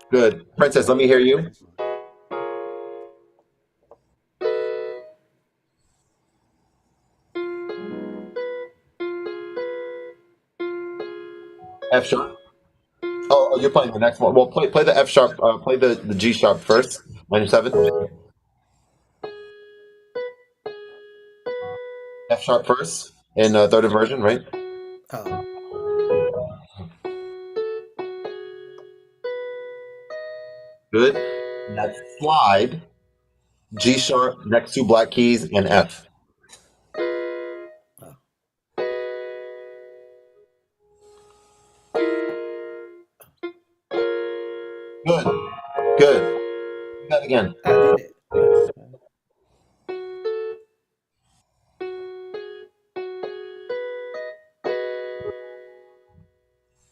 Good. Princess, let me hear you. Excellent. F sharp. Oh, you're playing the next one. Well, play the F sharp. Play the G sharp first. Minor 7. F sharp first in third inversion, right? Oh, Good. That slide. G sharp, next two black keys, and F. oh. Good. Good. Do that again. I did it.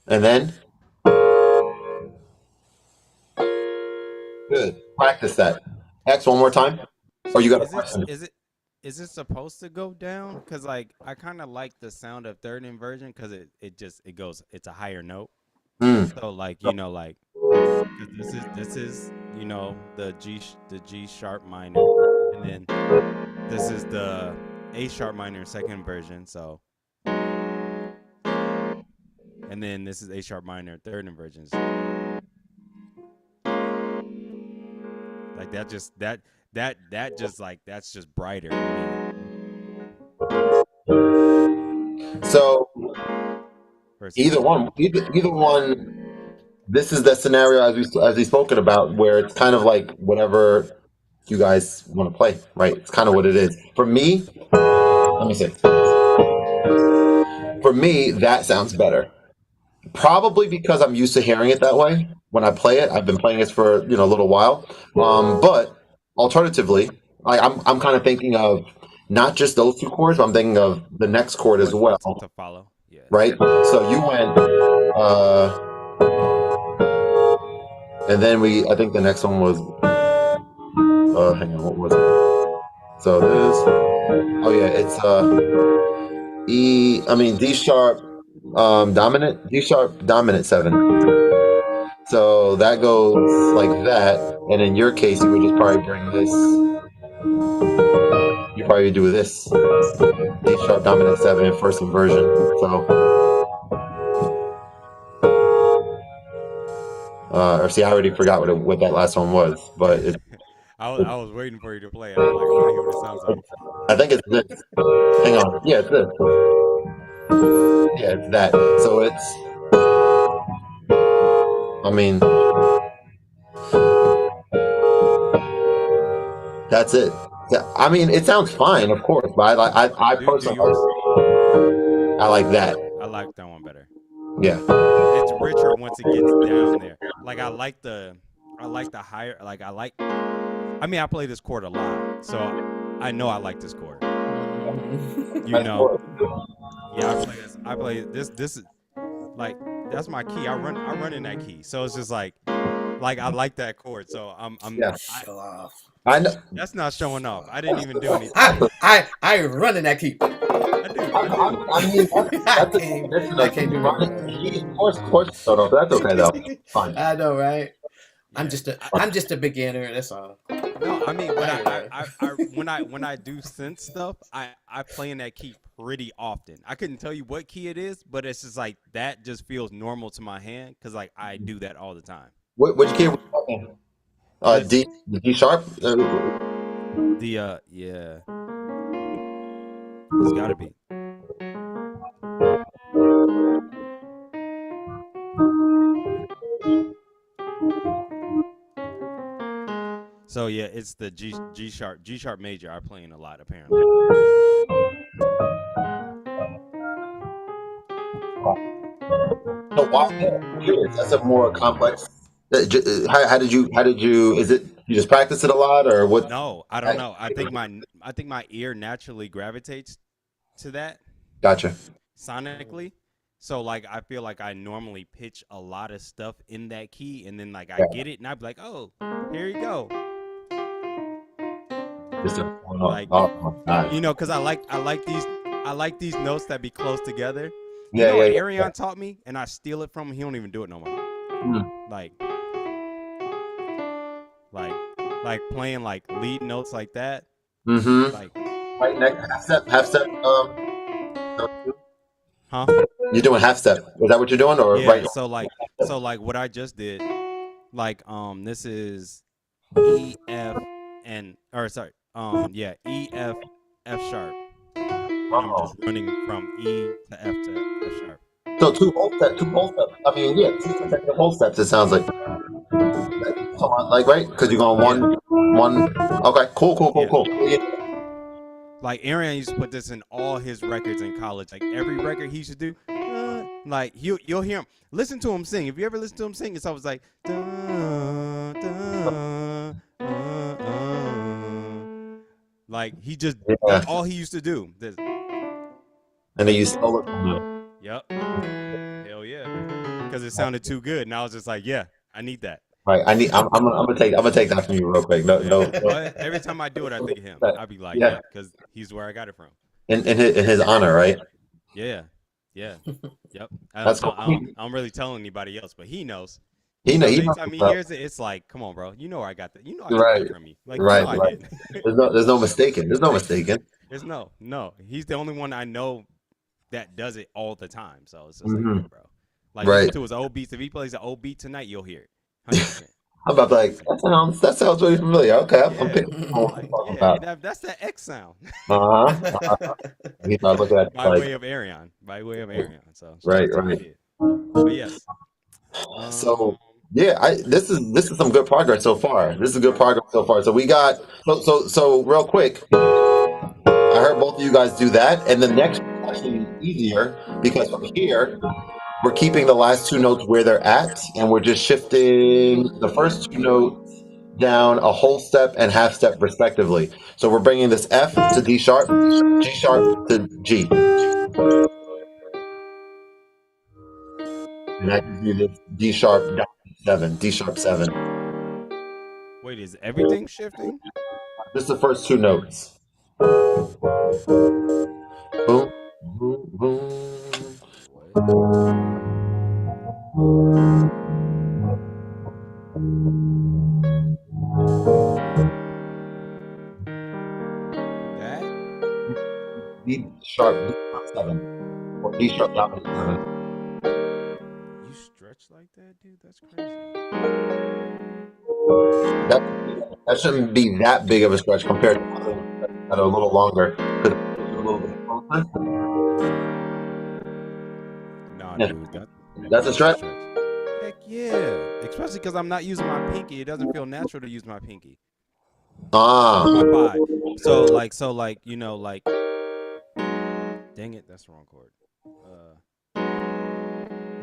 And then, good. Practice that. X one more time? Or you got a Is it question? is it supposed to go down? Cause like I kind of like the sound of third inversion because it goes, it's a higher note. Mm. So like like because this is the G sharp minor, and then this is the A sharp minor second inversion. So and then this is A sharp minor third inversion. Like that just like that's just brighter to me. So Versus either one. This is the scenario as we spoken about, where it's kind of like whatever you guys want to play, right? It's kind of what it is. For me, let me see. For me, that sounds better. Probably because I'm used to hearing it that way when I play it. I've been playing this for a little while. But alternatively, I'm kind of thinking of not just those two chords, but I'm thinking of the next chord as well, to follow. Yeah. right? So you went, and then I think the next one was, hang on, what was it? So this, oh yeah, it's D sharp, dominant, D sharp dominant 7. So that goes like that, and in your case, you would just probably bring this. You probably do this D sharp dominant 7 first inversion. So, or see, I already forgot what that last one was, but I was waiting for you to play it. I'm like, I want to hear what it sounds like. I think it's this. Hang on, yeah, it's this. Yeah, it's that. So it's. I mean, that's it. Yeah, I mean, it sounds fine, of course, but I Do personally, yours. I like that. I like that one better. Yeah. It's richer once it gets down there. Like I like the higher. Like I mean, I play this chord a lot, so I know I like this chord. You know. Yeah, I play this. This is like that's my key. I run in that key, so it's just like I like that chord. So Yeah. Show off. I know. That's not showing off. I didn't even do anything. I run in that key. I do. I mean, that's a tradition I of can't do running. Of course, so no, that's okay though. Fine. I know, right? Yeah. I'm just a beginner. That's all. No, I mean, but when I do synth stuff, I play in that key pretty often. I couldn't tell you what key it is, but it's just like that just feels normal to my hand because like I do that all the time. Which key? D sharp. Yeah, it's gotta be. So yeah, it's the G sharp major I'm playing a lot apparently. So why? I'm curious. That's a more complex. How did you? Is it you just practice it a lot or what? No, I don't know. I think my ear naturally gravitates to that Gotcha. sonically. So like I feel like I normally pitch a lot of stuff in that key, and then like I Yeah. get it, and I be like, oh, here you go. Just Like nice. because I like these notes that be close together. You Yeah, know yeah, what yeah. Arion taught me, and I steal it from him. He don't even do it no more. Hmm. Like playing like lead notes like that. Mm-hmm. Like, Right next half step. huh? You're doing half step. Is that what you're doing, or Yeah. right? So like what I just did. Like this is E F and or sorry E F F sharp, and I'm just running from E to F sharp. So two whole steps. Two whole steps. I mean, yeah, two consecutive whole steps. It sounds like. Come on, like right? Because you're going one. Okay, cool. Yeah. Like Aaron used to put this in all his records in college. Like every record he used to do, like you'll hear him. Listen to him sing. If you ever listen to him sing, it's always like. Like he just that's all he used to do. This. And then you stole it from him. Yep. Hell yeah. Because it sounded too good, and I was just like, yeah, I need that. Right. I'm gonna take that from you real quick. No, Yeah. no, no. But every time I do it, I think of him. I'll be like, Yeah. yeah, because he's where I got it from. In his honor, right? Yeah. Yeah. Yep. That's cool. I don't really tell anybody else, but he knows. He He know knows. he knows Anytime he what's up. hears it, it's like, come on, bro. You know where I got that. You know I took Right. that from you. Like, you know Right. I Right. did. There's no mistaking. There's no mistaking. There's no. He's the only one I know that does it all the time. So it's just like, Hmm. yeah, bro. Like, listen Right. to his old beats. If he plays an old beat tonight, you'll hear it. 100%. I'm about to like that sounds really familiar. Okay, I'm Yeah. picking up on what you're Like, talking yeah, about. that's that X sound. Uh-huh. He started looking at By like way of Arion. By way of Arion. So shout right, out to the right. kid. But yes. So Um yeah, I this is some good progress so far. This is good progress so far. So we got so real quick. I heard both of you guys do that, and the next is actually easier because from here we're keeping the last two notes where they're at, and we're just shifting the first two notes down a whole step and half step respectively. So we're bringing this F to D sharp, G sharp to G, and that gives you this D sharp down to 7, D sharp 7. wait, is everything shifting? This is the first two notes. Boom, boom, boom. What? That? D sharp 7, or D sharp dominant 7. You stretch like that, dude? That's crazy. That, that shouldn't be that big of a stretch compared to others that are a little longer. Because a little bit closer. Nah, Yeah, dude, that's a that's a stretch. stretch. Heck yeah. Especially because I'm not using my pinky. It doesn't feel natural to use my pinky. Ah, My five. So like, dang it, that's the wrong chord.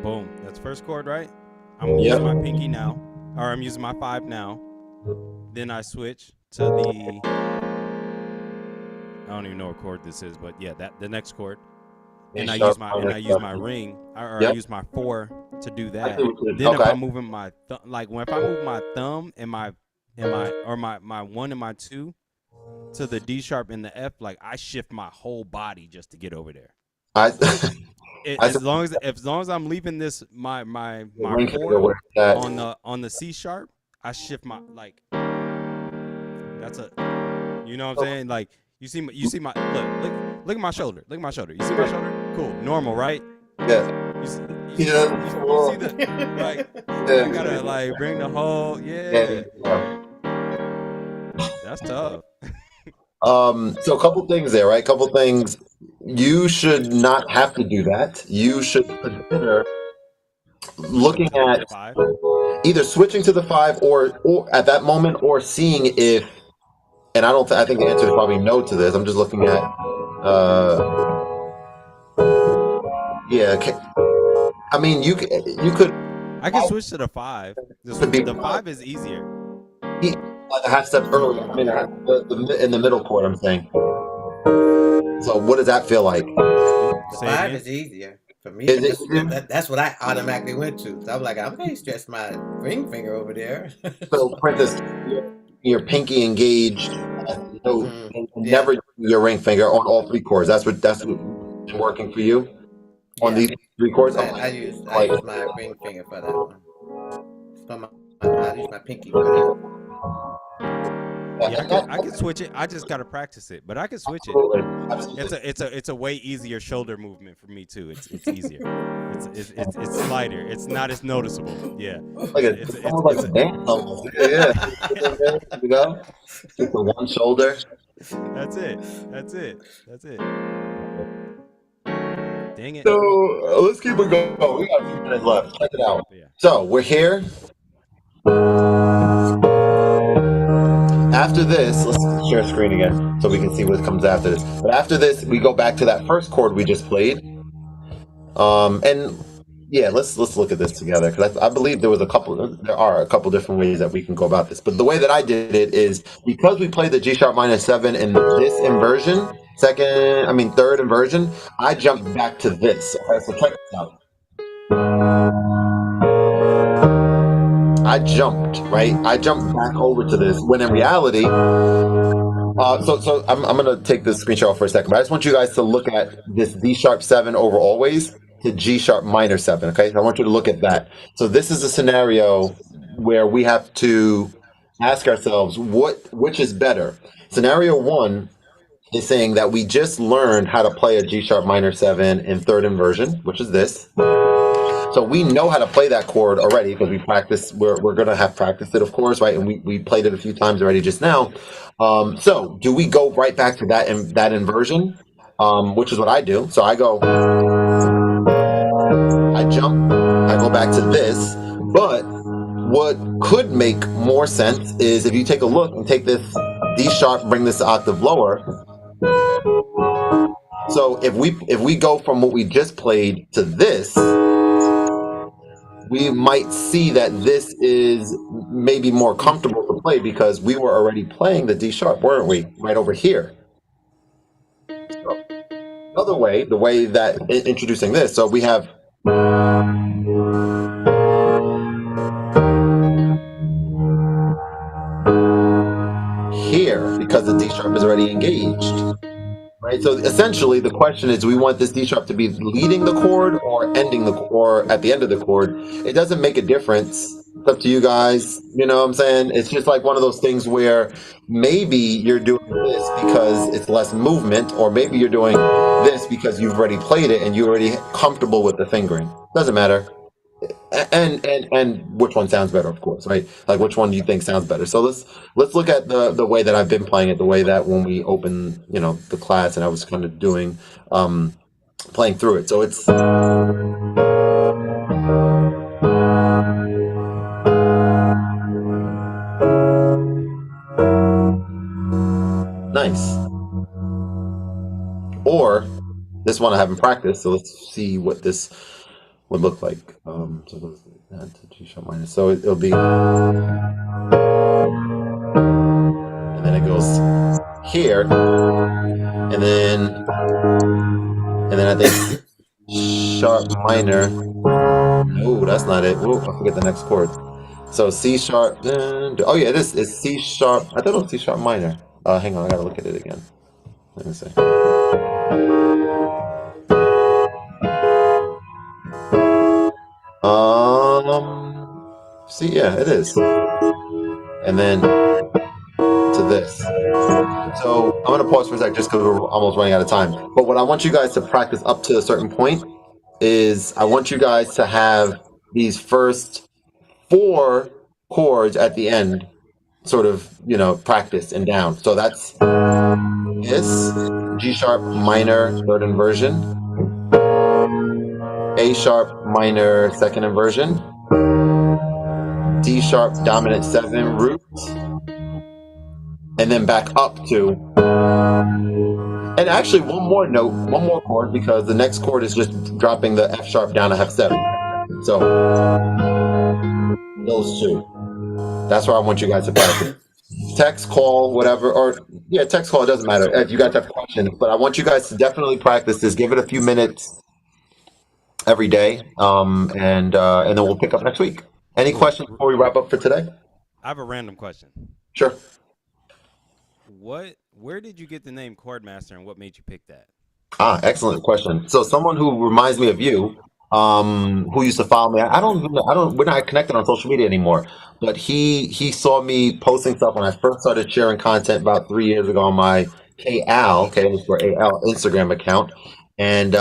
Boom. That's first chord, right? I'm yep. using my pinky now. Or I'm using my five now. Then I switch to the I don't even know what chord this is, but yeah, that the next chord. And I use my ring, or I Yep. use my 4 to do I that. see what you did. Then if Okay. I'm moving my like when if I move my thumb and my 1 and my 2 to the D sharp and the F, like I shift my whole body just to get over there. I I see As long as I'm leaving this my the ring finger 4 where it's at. on the C sharp, I shift my like that's a you know what I'm saying? Like you see my look at my shoulder. Look at my shoulder. You see my shoulder? Cool. Normal, right? Yeah. You see, Yeah. you see the like I gotta like bring the whole Yeah. That's tough. So a couple things there, right? Couple things. You should not have to do that. You should consider Switching looking to the at 5. either switching to the 5 or at that moment or seeing if, and I think the answer is probably no to this. I'm just looking at yeah, I mean you could I can switch to the 5. could be The 5 is easier. like a half step earlier. I mean in the middle chord I'm saying. So what does that feel like? The Say it 5 again. is easier for me. Is it That's what I automatically went to. So I'm like, I'm gonna stretch my ring finger over there. so for instance your pinky engaged note and Yeah, never your ring finger on all three chords. That's what been working for you on yeah. these three chords. I Okay. use Like my ring finger for that one. For I use my pinky for that. Yeah, I can switch it. I just gotta practice it, but I can switch it. absolutely, absolutely. It's a way easier shoulder movement for me too. It's easier. It's slighter. It's not as noticeable. Yeah. Like it's almost like a dance almost. Yeah. There you go. Just the one shoulder. That's it. That's it. That's it. Dang it. So let's keep it going. We got a few minutes left. Check it out. Yeah. So we're here. After this, let's share screen again so we can see what comes after this. But after this, we go back to that first chord we just played. And yeah, let's look at this together because I believe there are a couple different ways that we can go about this. But the way that I did it is because we played the G sharp minus 7 in this inversion, third inversion, I jumped back to this. Okay, so check this out. I jumped, right? I jumped back over to this when in reality, so I'm gonna take this screenshot off for a second, but I just want you guys to look at this D sharp 7 over always to G sharp minor 7, okay? So I want you to look at that. So this is a scenario where we have to ask ourselves which is better. Scenario 1 is saying that we just learned how to play a G sharp minor 7 in third inversion, which is this. So we know how to play that chord already because we practice. We're gonna have practiced it, of course, right? And we played it a few times already just now. So do we go right back to that inversion, which is what I do? So I go, I jump, I go back to this. But what could make more sense is if you take a look and take this D sharp, bring this octave lower. So if we go from what we just played to this, we might see that this is maybe more comfortable to play because we were already playing the D sharp, weren't we? Right over here. So, another way, the way that introducing this, so we have here because the D sharp is already engaged. Right. So essentially, the question is: do we want this D sharp to be leading the chord or ending or at the end of the chord? It doesn't make a difference. It's up to you guys. You know what I'm saying? It's just like one of those things where maybe you're doing this because it's less movement, or maybe you're doing this because you've already played it and you're already comfortable with the fingering. Doesn't matter. And which one sounds better, of course, right? Like which one do you think sounds better? So let's look at the way that I've been playing it, the way that when we open, the class and I was kind of doing playing through it. So it's nice. Or this one I haven't practiced, so let's see what this would look like. So let's add to G sharp minor. So it'll be, and then it goes here, and then I think sharp minor. Oh, that's not it. Oh, I forget the next chord. So C sharp. Oh yeah, this is C sharp. I thought it was C sharp minor. Hang on, I gotta look at it again. Let me see. See, yeah, it is. And then to this. So I'm gonna pause for a sec just because we're almost running out of time. But what I want you guys to practice up to a certain point is I want you guys to have these first 4 chords at the end sort of, practiced and down. So that's this, G sharp minor third inversion, A sharp minor second inversion, D sharp dominant 7 root, and then back up to, and actually one more chord, because the next chord is just dropping the F sharp down to F7. So those 2. That's where I want you guys to practice. Text, call, whatever, or text, call, it doesn't matter if you guys have questions, but I want you guys to definitely practice this. Give it a few minutes every day, and then we'll pick up next week. Any questions before we wrap up for today? I have a random question. Sure. Where did you get the name Chord Master, and what made you pick that? Excellent question. So someone who reminds me of you, who used to follow me. We're not connected on social media anymore, but he saw me posting stuff when I first started sharing content about 3 years ago on my KAL, Instagram account. And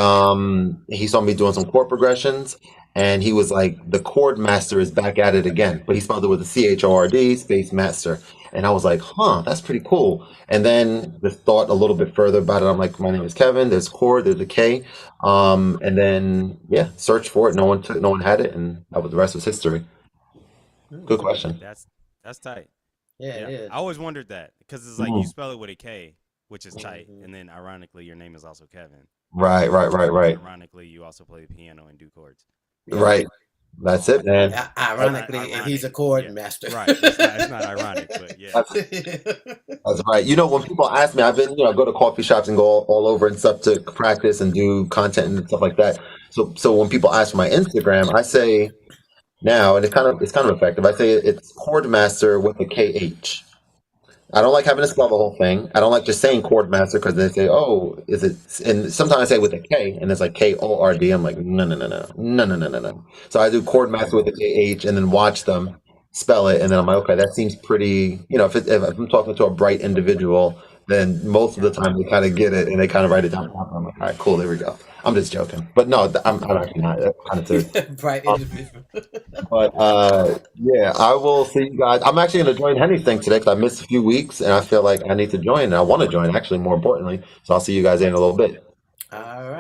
he saw me doing some chord progressions, and he was like, the Chord Master is back at it again, but he spelled it with a CHORD space master. And I was like, that's pretty cool. And then just thought a little bit further about it. I'm like, my name is Kevin. There's chord, there's a K. And then, search for it. No one had it. And the rest was history. Good question. That's tight. Yeah, it is. I always wondered that because it's like you spell it with a K, which is tight. And then ironically, your name is also Kevin. Right. Ironically, you also play the piano and do chords. Right. That's it, man. Yeah, ironically, he's a chord master. Right. It's not ironic, but yeah. That's right. When people ask me, I've been, go to coffee shops and go all over and stuff to practice and do content and stuff like that. So when people ask for my Instagram, I say, Now, and it's kind of effective. I say it's chord master with a KH. I don't like having to spell the whole thing. I don't like just saying chord master because they say, "Oh, is it?" And sometimes I say with a K, and it's like KORD. I'm like, no, no, no, no, no, no, no, no, no. So I do chord master with a KH, and then watch them spell it, and then I'm like, okay, that seems pretty. If I'm talking to a bright individual, then most of the time they kind of get it and they kind of write it down. I'm like, all right, cool, there we go. I'm just joking, but no, I'm actually not. That's kind of serious. Bright individual. But yeah, I will see you guys. I'm actually going to join Henny's thing today because I missed a few weeks and I feel like I need to join. And I want to join, actually, more importantly. So I'll see you guys in a little bit. All right.